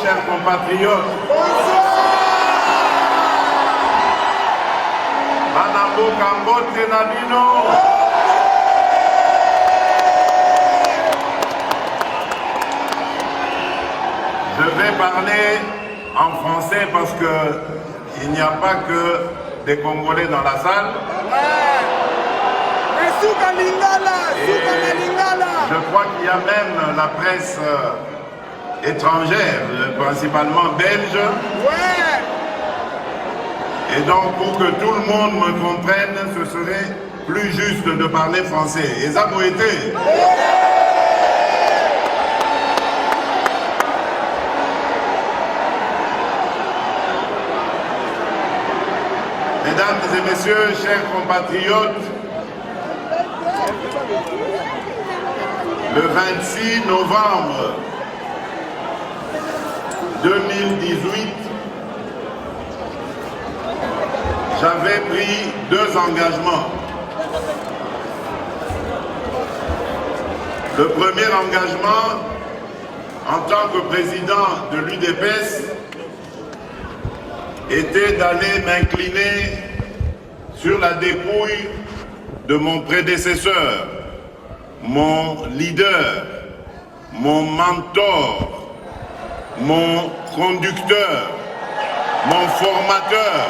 chers compatriotes. Banamboka mbote na bino. Je vais parler en français parce que il n'y a pas que des Congolais dans la salle. Et je crois qu'il y a même la presse étrangère, principalement belge. Et donc pour que tout le monde me comprenne, ce serait plus juste de parler français. Et ça vous été. Mesdames et messieurs, chers compatriotes, le 26 novembre 2018, j'avais pris 2 engagements. Le premier engagement, en tant que président de l'UDPS, était d'aller m'incliner sur la dépouille de mon prédécesseur, mon leader, mon mentor, mon conducteur, mon formateur,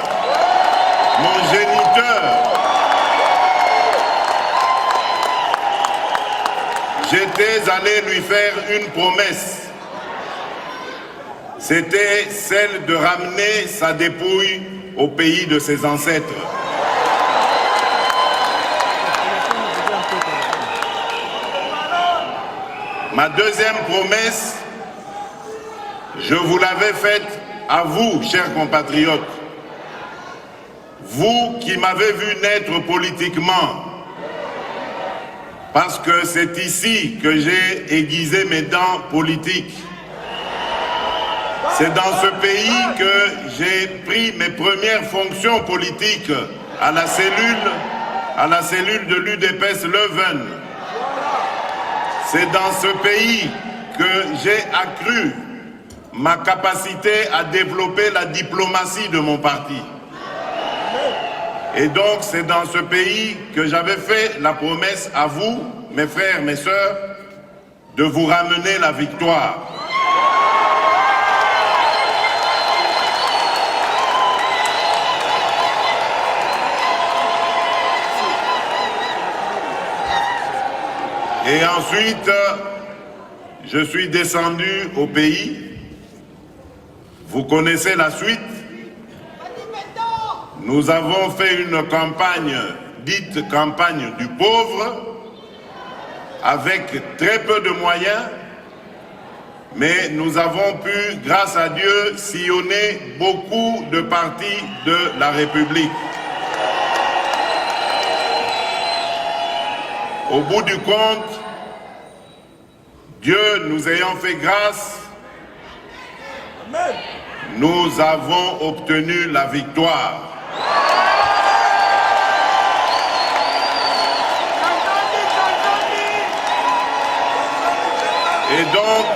mon géniteur. J'étais allé lui faire une promesse. C'était celle de ramener sa dépouille au pays de ses ancêtres. Ma deuxième promesse, je vous l'avais faite à vous, chers compatriotes. Vous qui m'avez vu naître politiquement, parce que c'est ici que j'ai aiguisé mes dents politiques. C'est dans ce pays que j'ai pris mes premières fonctions politiques à la cellule de l'UDPS Leuven. C'est dans ce pays que j'ai accru ma capacité à développer la diplomatie de mon parti. Et donc c'est dans ce pays que j'avais fait la promesse à vous, mes frères, mes sœurs, de vous ramener la victoire. Et ensuite, je suis descendu au pays. Vous connaissez la suite. Nous avons fait une campagne, dite campagne du pauvre, avec très peu de moyens, mais nous avons pu, grâce à Dieu, sillonner beaucoup de partis de la République. Au bout du compte, Dieu nous ayant fait grâce, nous avons obtenu la victoire. Et donc,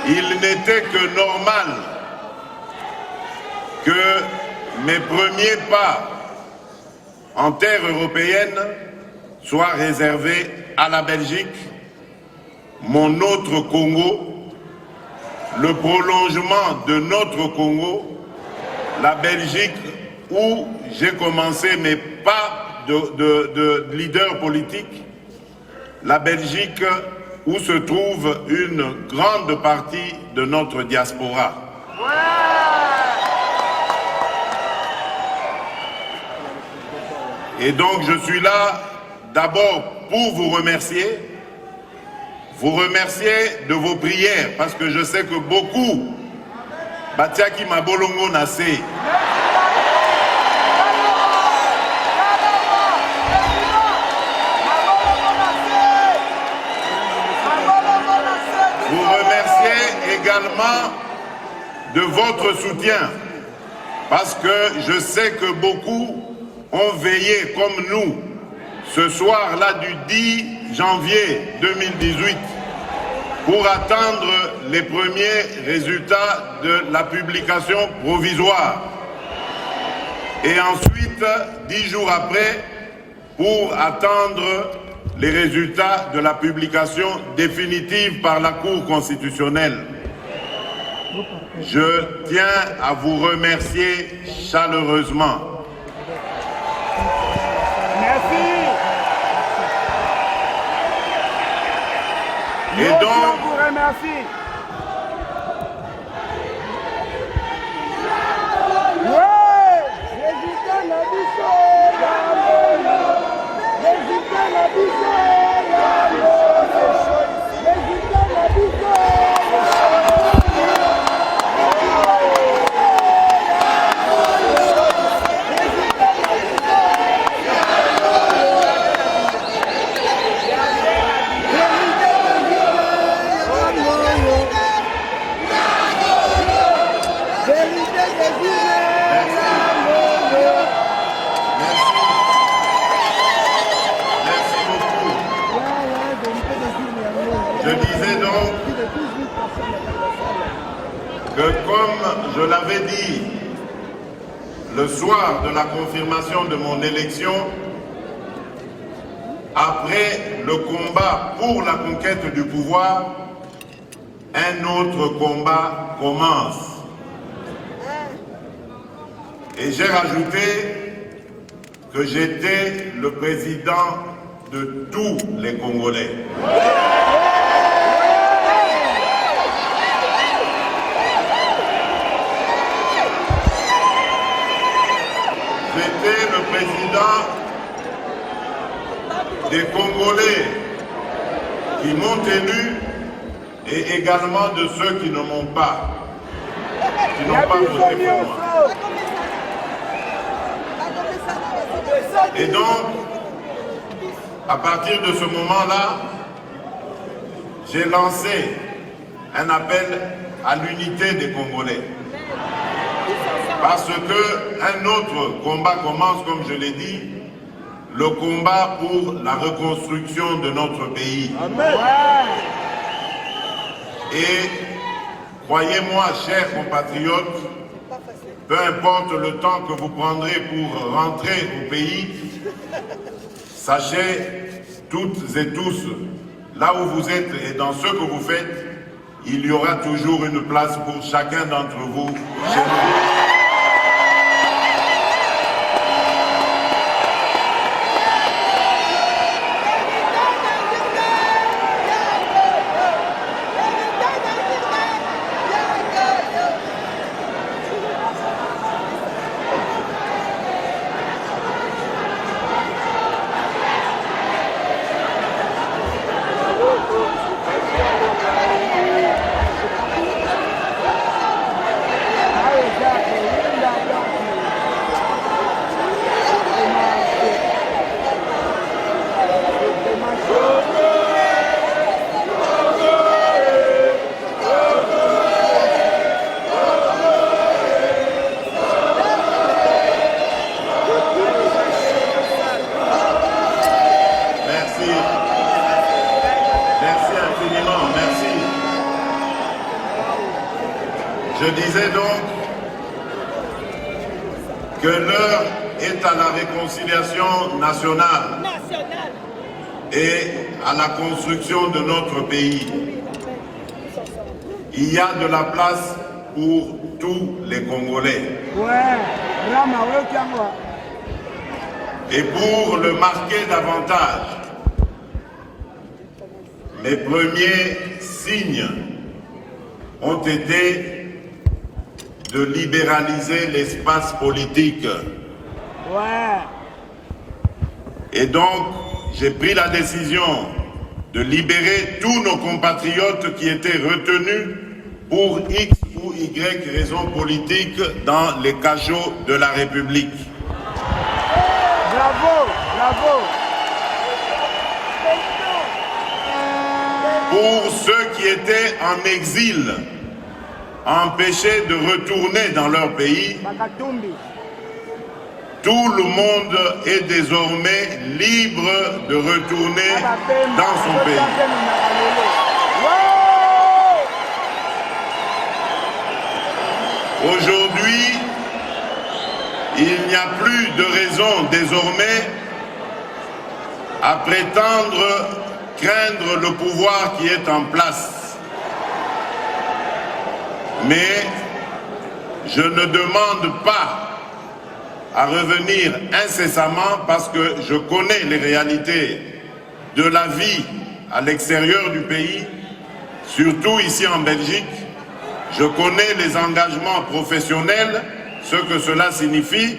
il n'était que normal que mes premiers pas en terre européenne soit réservé à la Belgique, mon autre Congo, le prolongement de notre Congo, la Belgique où j'ai commencé mes pas de leaders politiques, la Belgique où se trouve une grande partie de notre diaspora. Et donc je suis là d'abord pour vous remercier de vos prières, parce que je sais que beaucoup, Batiaki Mabolongo Nassé, vous remerciez également de votre soutien, parce que je sais que beaucoup ont veillé comme nous ce soir-là du 10 janvier 2018 pour attendre les premiers résultats de la publication provisoire. Et ensuite, 10 jours après, pour attendre les résultats de la publication définitive par la Cour constitutionnelle. Je tiens à vous remercier chaleureusement. Merci. Et donc, on vous remercie. Je disais donc que, comme je l'avais dit le soir de la confirmation de mon élection, après le combat pour la conquête du pouvoir, un autre combat commence. Et j'ai rajouté que j'étais le président de tous les Congolais. J'étais le président des Congolais qui m'ont élu et également de ceux qui ne m'ont pas, qui n'ont pas voté pour moi. Et donc, à partir de ce moment-là, j'ai lancé un appel à l'unité des Congolais. Parce qu'un autre combat commence, comme je l'ai dit, le combat pour la reconstruction de notre pays. Amen. Et croyez-moi, chers compatriotes, peu importe le temps que vous prendrez pour rentrer au pays, sachez toutes et tous, là où vous êtes et dans ce que vous faites, il y aura toujours une place pour chacun d'entre vous chez nous. Je disais donc que l'heure est à la réconciliation nationale et à la construction de notre pays. Il y a de la place pour tous les Congolais. Et pour le marquer davantage, mes premiers signes ont été de libéraliser l'espace politique. Ouais. Et donc, j'ai pris la décision de libérer tous nos compatriotes qui étaient retenus pour X ou Y raisons politiques dans les cachots de la République. Bravo, bravo. Pour ceux qui étaient en exil, empêchés de retourner dans leur pays, Bakatumbi. tout le monde est désormais libre de retourner dans son pays. Aujourd'hui, il n'y a plus de raison désormais à prétendre craindre le pouvoir qui est en place. Mais je ne demande pas à revenir incessamment parce que je connais les réalités de la vie à l'extérieur du pays, surtout ici en Belgique. Je connais les engagements professionnels, ce que cela signifie,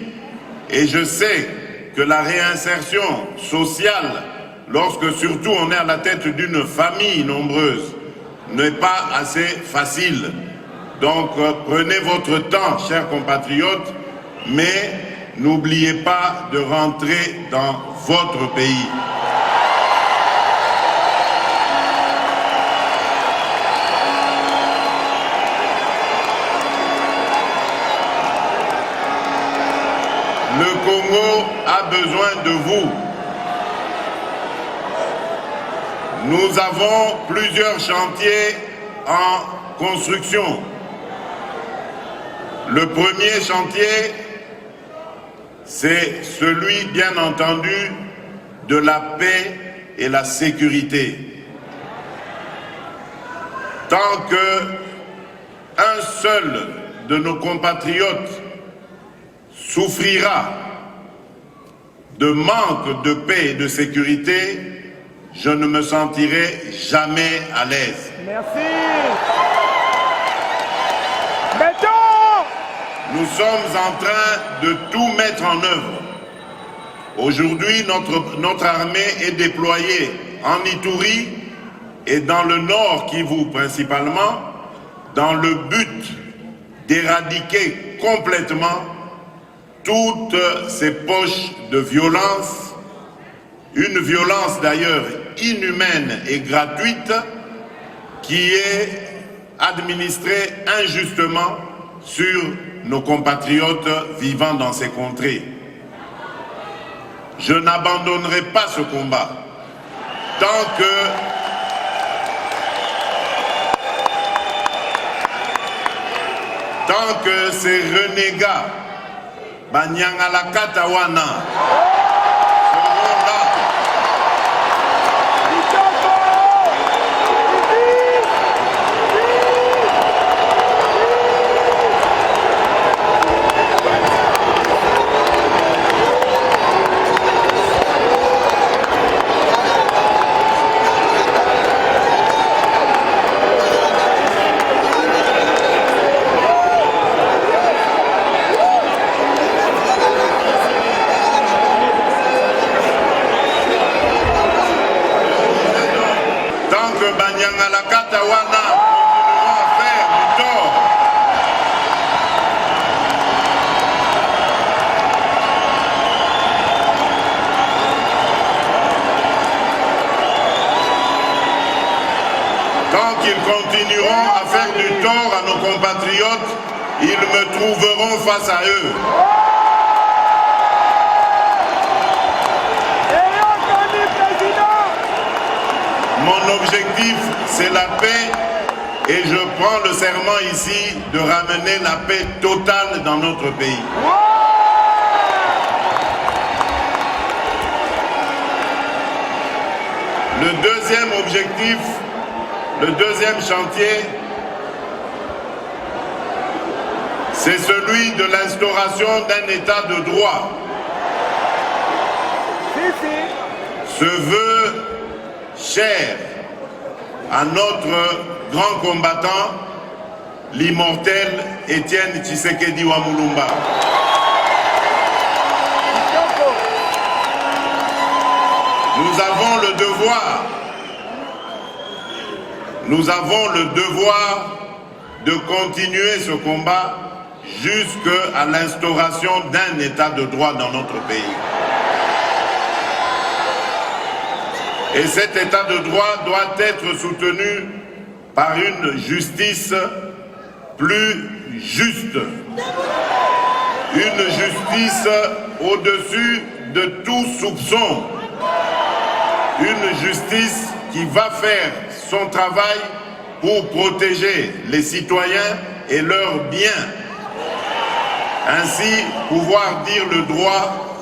et je sais que la réinsertion sociale, lorsque surtout on est à la tête d'une famille nombreuse, n'est pas assez facile. Donc prenez votre temps, chers compatriotes, mais n'oubliez pas de rentrer dans votre pays. Le Congo a besoin de vous. Nous avons plusieurs chantiers en construction. Le premier chantier, c'est celui, bien entendu, de la paix et la sécurité. Tant qu'un seul de nos compatriotes souffrira de manque de paix et de sécurité, je ne me sentirai jamais à l'aise. Merci. Béton. Nous sommes en train de tout mettre en œuvre. Aujourd'hui, notre armée est déployée en Ituri et dans le nord Kivu principalement, dans le but d'éradiquer complètement toutes ces poches de violence, une violence d'ailleurs inhumaine et gratuite qui est administrée injustement sur nos compatriotes vivant dans ces contrées. Je n'abandonnerai pas ce combat tant que ces renégats Banyangala Katawana seront là. Tant qu'ils continueront à faire du tort à nos compatriotes, ils me trouveront face à eux. Mon objectif, c'est la paix et je prends le serment ici de ramener la paix totale dans notre pays. Le deuxième objectif, le deuxième chantier, c'est celui de l'instauration d'un état de droit. se veut cher à notre grand combattant, l'immortel Étienne Tshisekedi Wamulumba. Nous avons le devoir de continuer ce combat jusqu'à l'instauration d'un état de droit dans notre pays. Et cet état de droit doit être soutenu par une justice plus juste. Une justice au-dessus de tout soupçon. Une justice qui va faire son travail pour protéger les citoyens et leurs biens. Ainsi, pouvoir dire le droit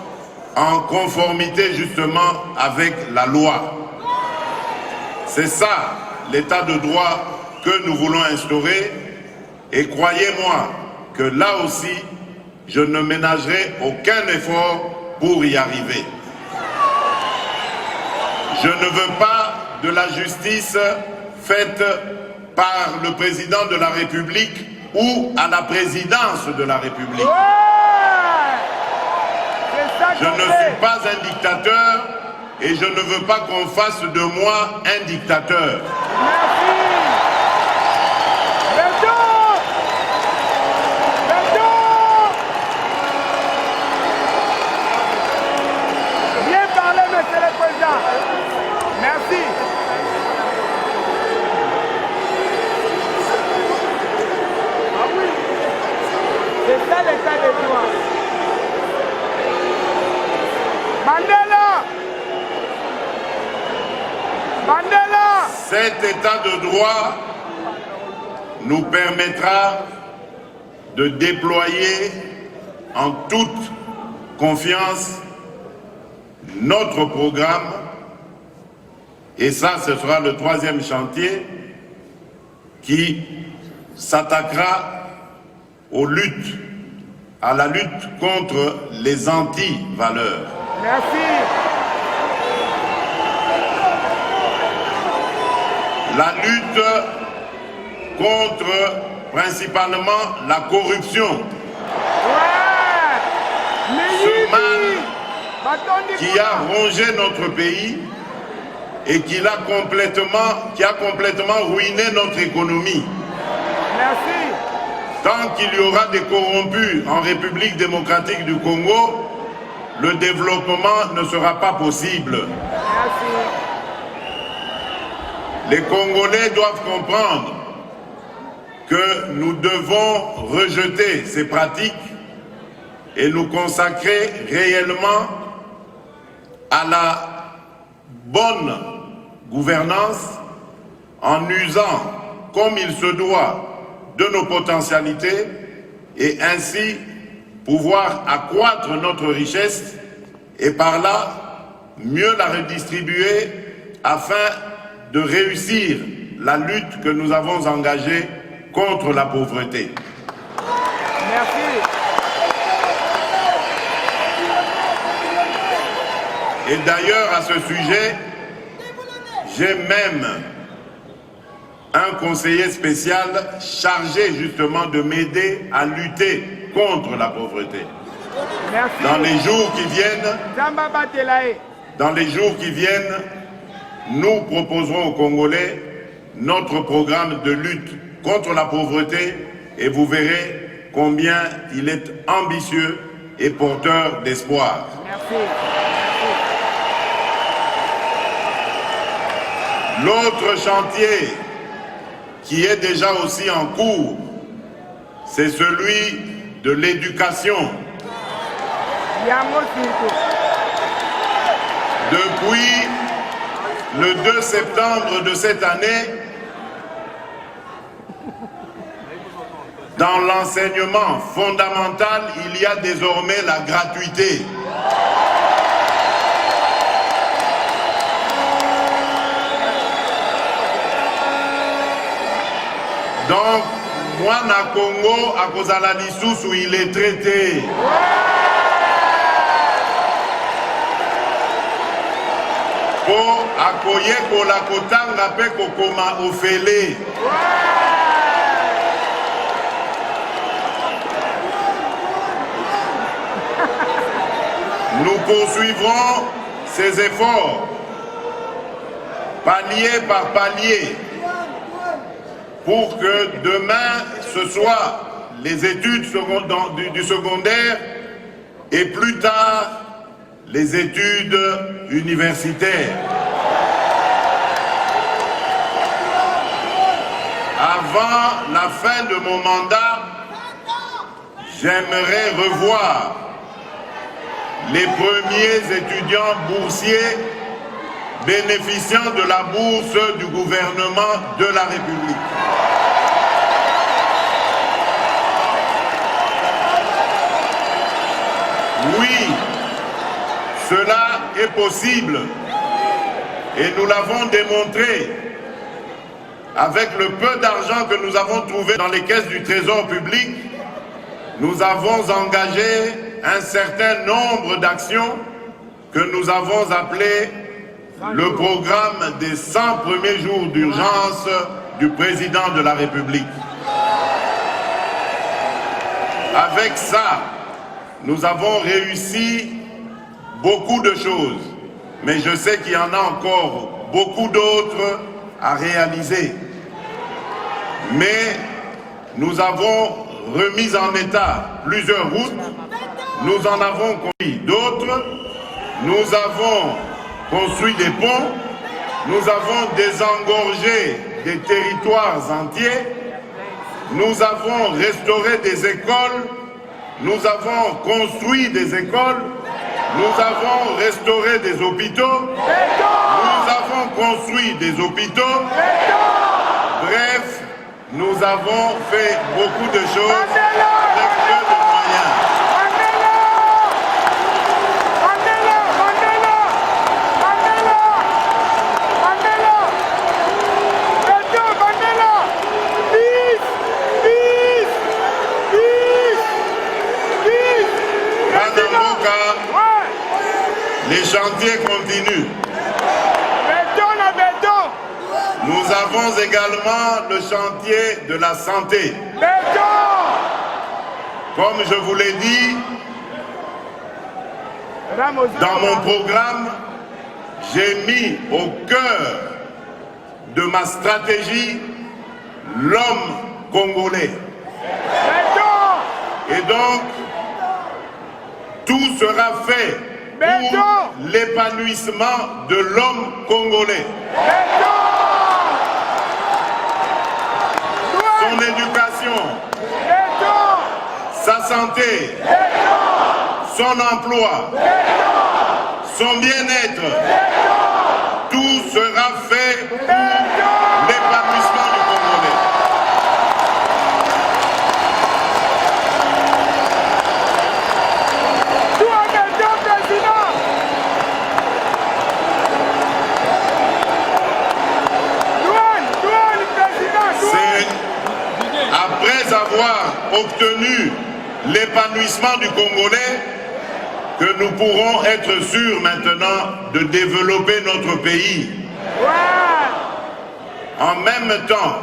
en conformité justement avec la loi. C'est ça, l'état de droit que nous voulons instaurer. Et croyez-moi que là aussi, je ne ménagerai aucun effort pour y arriver. Je ne veux pas de la justice faite par le président de la République ou à la présidence de la République. Je ne suis pas un dictateur et je ne veux pas qu'on fasse de moi un dictateur. Bien parlé, monsieur le président. Merci. Ah oui, c'est ça l'état de droit. Mandela! Mandela! Cet état de droit nous permettra de déployer en toute confiance notre programme, et ça, ce sera le troisième chantier qui s'attaquera aux luttes, à la lutte contre les anti-valeurs. Merci. La lutte contre principalement la corruption. Ce mal qui a rongé notre pays et qui a complètement ruiné notre économie. Merci. Tant qu'il y aura des corrompus en République démocratique du Congo, le développement ne sera pas possible. Merci. Les Congolais doivent comprendre que nous devons rejeter ces pratiques et nous consacrer réellement à la bonne gouvernance en usant comme il se doit de nos potentialités et ainsi pouvoir accroître notre richesse et par là mieux la redistribuer afin de réussir la lutte que nous avons engagée contre la pauvreté. Merci. Et d'ailleurs, à ce sujet, j'ai même un conseiller spécial chargé justement de m'aider à lutter contre la pauvreté. Merci. Dans les jours qui viennent, nous proposerons aux Congolais notre programme de lutte contre la pauvreté et vous verrez combien il est ambitieux et porteur d'espoir. Merci. L'autre chantier qui est déjà aussi en cours, c'est celui de l'éducation. Depuis le 2 septembre de cette année, dans l'enseignement fondamental, il y a désormais la gratuité. Donc, moi, na Congo, à Kozala Lisusu, il est traité. Po akoye kola kotanga pe kokoma ofele. Nous poursuivrons ces efforts, palier par palier, pour que demain, ce soit les études du secondaire et plus tard, les études universitaires. Avant la fin de mon mandat, j'aimerais revoir les premiers étudiants boursiers bénéficiant de la bourse du gouvernement de la République. Oui, cela est possible et nous l'avons démontré avec le peu d'argent que nous avons trouvé dans les caisses du Trésor public. Nous avons engagé un certain nombre d'actions que nous avons appelées le programme des 100 premiers jours d'urgence du président de la République. Avec ça, nous avons réussi beaucoup de choses, mais je sais qu'il y en a encore beaucoup d'autres à réaliser. Mais nous avons remis en état plusieurs routes, nous en avons construit d'autres, nous avons construit des ponts, nous avons désengorgé des territoires entiers, nous avons restauré des écoles, nous avons construit des écoles, nous avons restauré des hôpitaux, nous avons construit des hôpitaux, bref, nous avons fait beaucoup de choses avec peu de moyens. Les chantiers continuent. Nous avons également le chantier de la santé. Comme je vous l'ai dit, dans mon programme, j'ai mis au cœur de ma stratégie l'homme congolais. Et donc, tout sera fait pour l'épanouissement de l'homme congolais. Son éducation, sa santé, son emploi, son bien-être, tout sera fait pour l'épanouissement du Congolais. Après avoir obtenu l'épanouissement du Congolais, que nous pourrons être sûrs maintenant de développer notre pays. En même temps,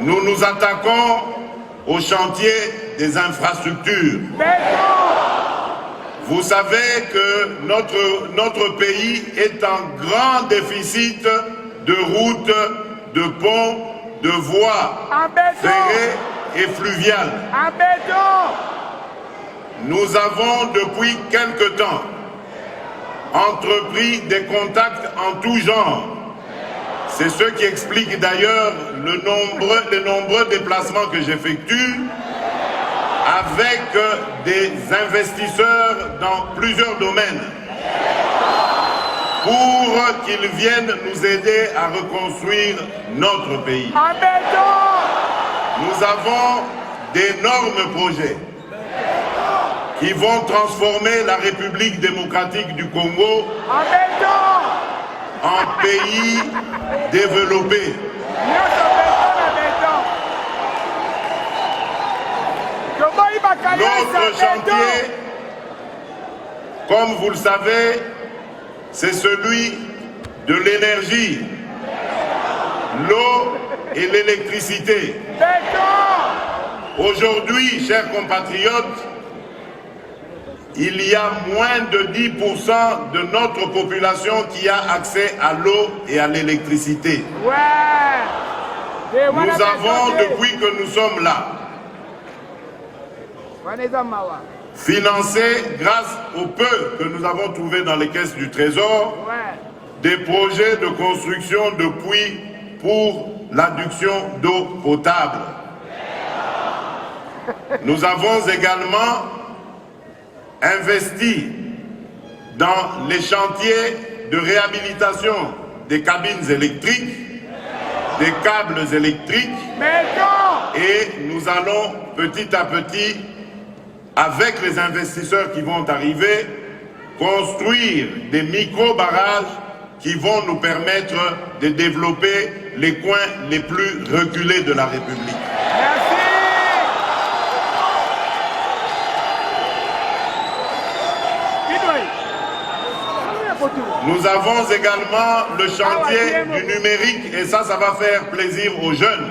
nous nous attaquons au chantier des infrastructures. Vous savez que notre pays est en grand déficit de routes, de ponts, de voies ferrées et fluviales. Nous avons depuis quelque temps entrepris des contacts en tout genre. C'est ce qui explique d'ailleurs les nombreux déplacements que j'effectue avec des investisseurs dans plusieurs domaines pour qu'ils viennent nous aider à reconstruire notre pays. Nous avons d'énormes projets qui vont transformer la République démocratique du Congo en pays développé. Notre chantier, comme vous le savez, c'est celui de l'énergie, l'eau et l'électricité. Aujourd'hui, chers compatriotes, il y a moins de 10% de notre population qui a accès à l'eau et à l'électricité. Nous avons, depuis que nous sommes là, financé, grâce au peu que nous avons trouvé dans les caisses du Trésor, des projets de construction de puits pour l'adduction d'eau potable. Nous avons également investi dans les chantiers de réhabilitation des cabines électriques, des câbles électriques, et nous allons petit à petit, avec les investisseurs qui vont arriver, construire des micro-barrages qui vont nous permettre de développer les coins les plus reculés de la République. Nous avons également le chantier du numérique et ça va faire plaisir aux jeunes.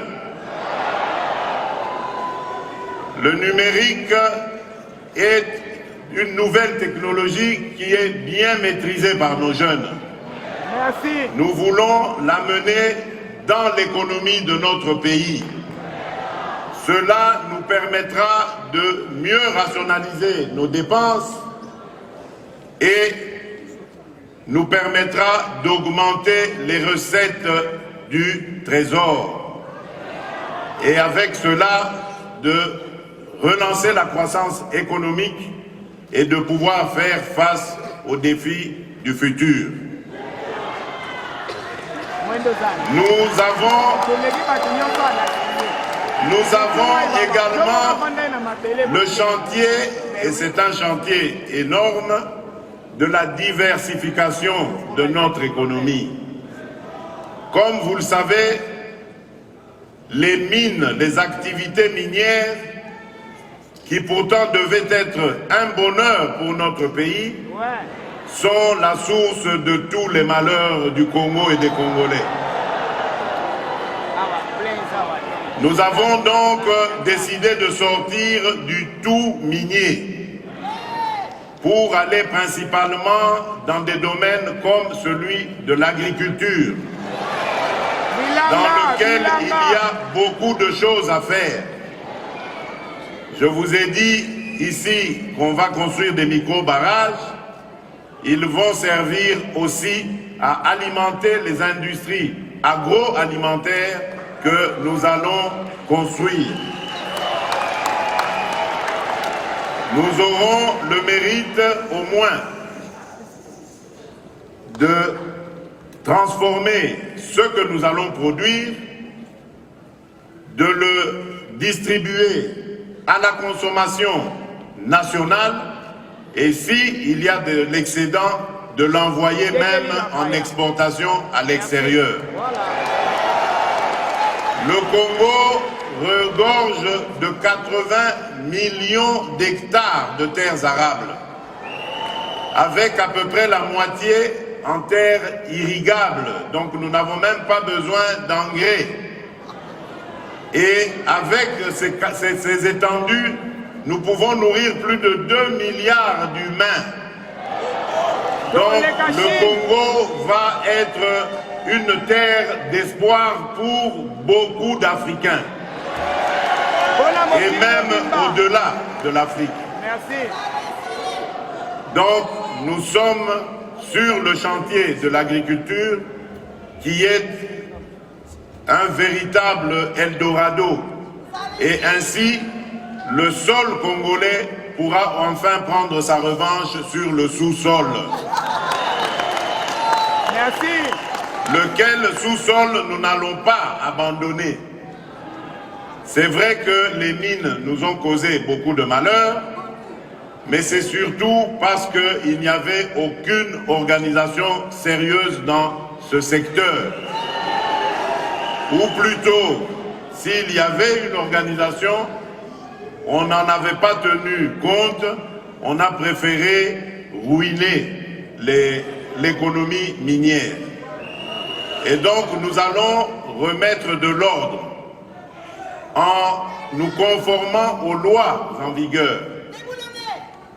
Le numérique est une nouvelle technologie qui est bien maîtrisée par nos jeunes. Merci. Nous voulons l'amener dans l'économie de notre pays. Cela nous permettra de mieux rationaliser nos dépenses et nous permettra d'augmenter les recettes du Trésor. Et avec cela, de relancer la croissance économique et de pouvoir faire face aux défis du futur. Nous avons également le chantier, et c'est un chantier énorme, de la diversification de notre économie. Comme vous le savez, les mines, les activités minières, qui pourtant devaient être un bonheur pour notre pays, sont la source de tous les malheurs du Congo et des Congolais. Nous avons donc décidé de sortir du tout minier pour aller principalement dans des domaines comme celui de l'agriculture, dans lequel il y a beaucoup de choses à faire. Je vous ai dit ici qu'on va construire des micro-barrages. Ils vont servir aussi à alimenter les industries agroalimentaires que nous allons construire. Nous aurons le mérite au moins de transformer ce que nous allons produire, de le distribuer à la consommation nationale et s'il y a de l'excédent, de l'envoyer même en exportation à l'extérieur. Le Congo regorge de 80 millions d'hectares de terres arables, avec à peu près la moitié en terres irrigables. Donc nous n'avons même pas besoin d'engrais. Et avec ces étendues, nous pouvons nourrir plus de 2 milliards d'humains. Donc le Congo va être une terre d'espoir pour beaucoup d'Africains. Et même au-delà de l'Afrique. Merci. Donc nous sommes sur le chantier de l'agriculture qui est un véritable Eldorado. Et ainsi, le sol congolais pourra enfin prendre sa revanche sur le sous-sol. Merci. Lequel sous-sol nous n'allons pas abandonner. C'est vrai que les mines nous ont causé beaucoup de malheur, mais c'est surtout parce qu'il n'y avait aucune organisation sérieuse dans ce secteur. Ou plutôt, s'il y avait une organisation, on n'en avait pas tenu compte, on a préféré ruiner l'économie minière. Et donc nous allons remettre de l'ordre en nous conformant aux lois en vigueur,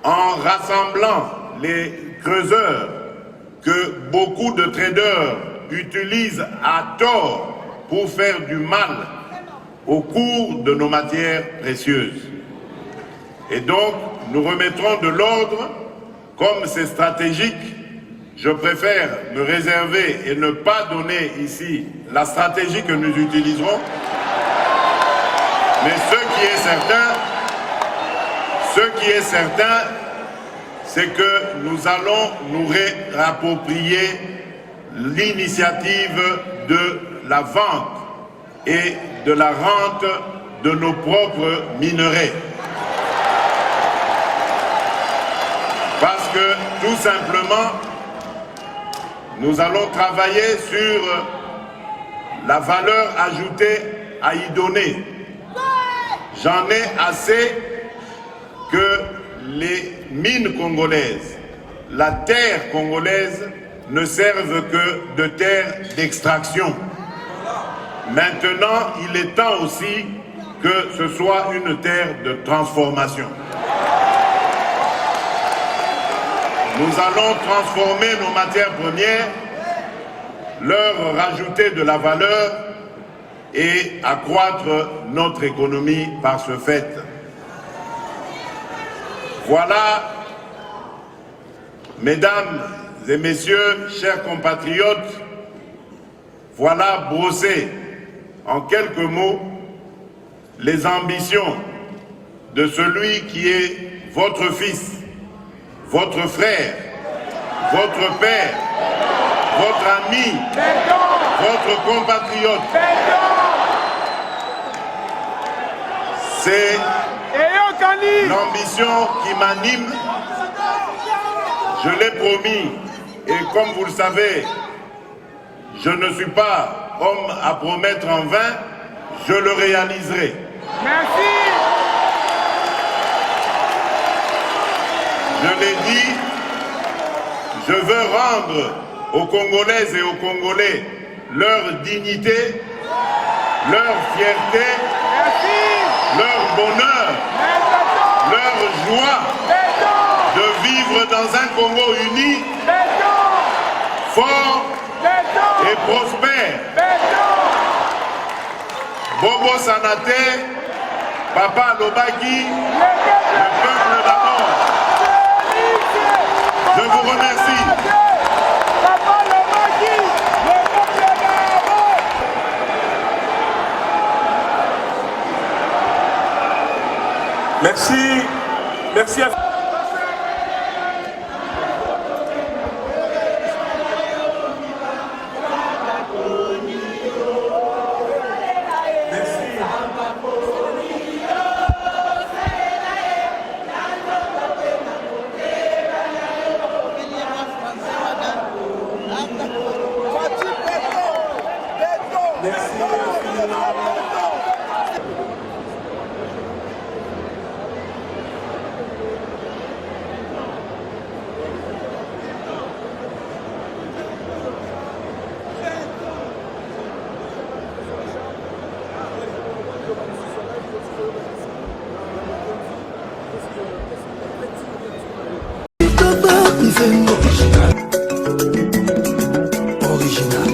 en rassemblant les creuseurs que beaucoup de traders utilisent à tort pour faire du mal au cours de nos matières précieuses. Et donc, nous remettrons de l'ordre, comme c'est stratégique. Je préfère me réserver et ne pas donner ici la stratégie que nous utiliserons. Mais ce qui est certain, c'est que nous allons nous réapproprier l'initiative de la vente et de la rente de nos propres minerais. Parce que, tout simplement, nous allons travailler sur la valeur ajoutée à y donner. J'en ai assez que les mines congolaises, la terre congolaise, ne servent que de terre d'extraction. Maintenant, il est temps aussi que ce soit une terre de transformation. Nous allons transformer nos matières premières, leur rajouter de la valeur et accroître notre économie par ce fait. Voilà, mesdames et messieurs, chers compatriotes, voilà brossé en quelques mots les ambitions de celui qui est votre fils, votre frère, votre père, votre ami, votre compatriote. C'est l'ambition qui m'anime. Je l'ai promis et comme vous le savez, je ne suis pas homme à promettre en vain, je le réaliserai. Merci. Je l'ai dit, je veux rendre aux Congolaises et aux Congolais leur dignité, leur fierté, leur bonheur, leur joie de vivre dans un Congo uni, fort et prospère. Bobo Sanate, Papa Lobaki, le peuple d'abord. Je vous remercie. Merci. Merci à... Original.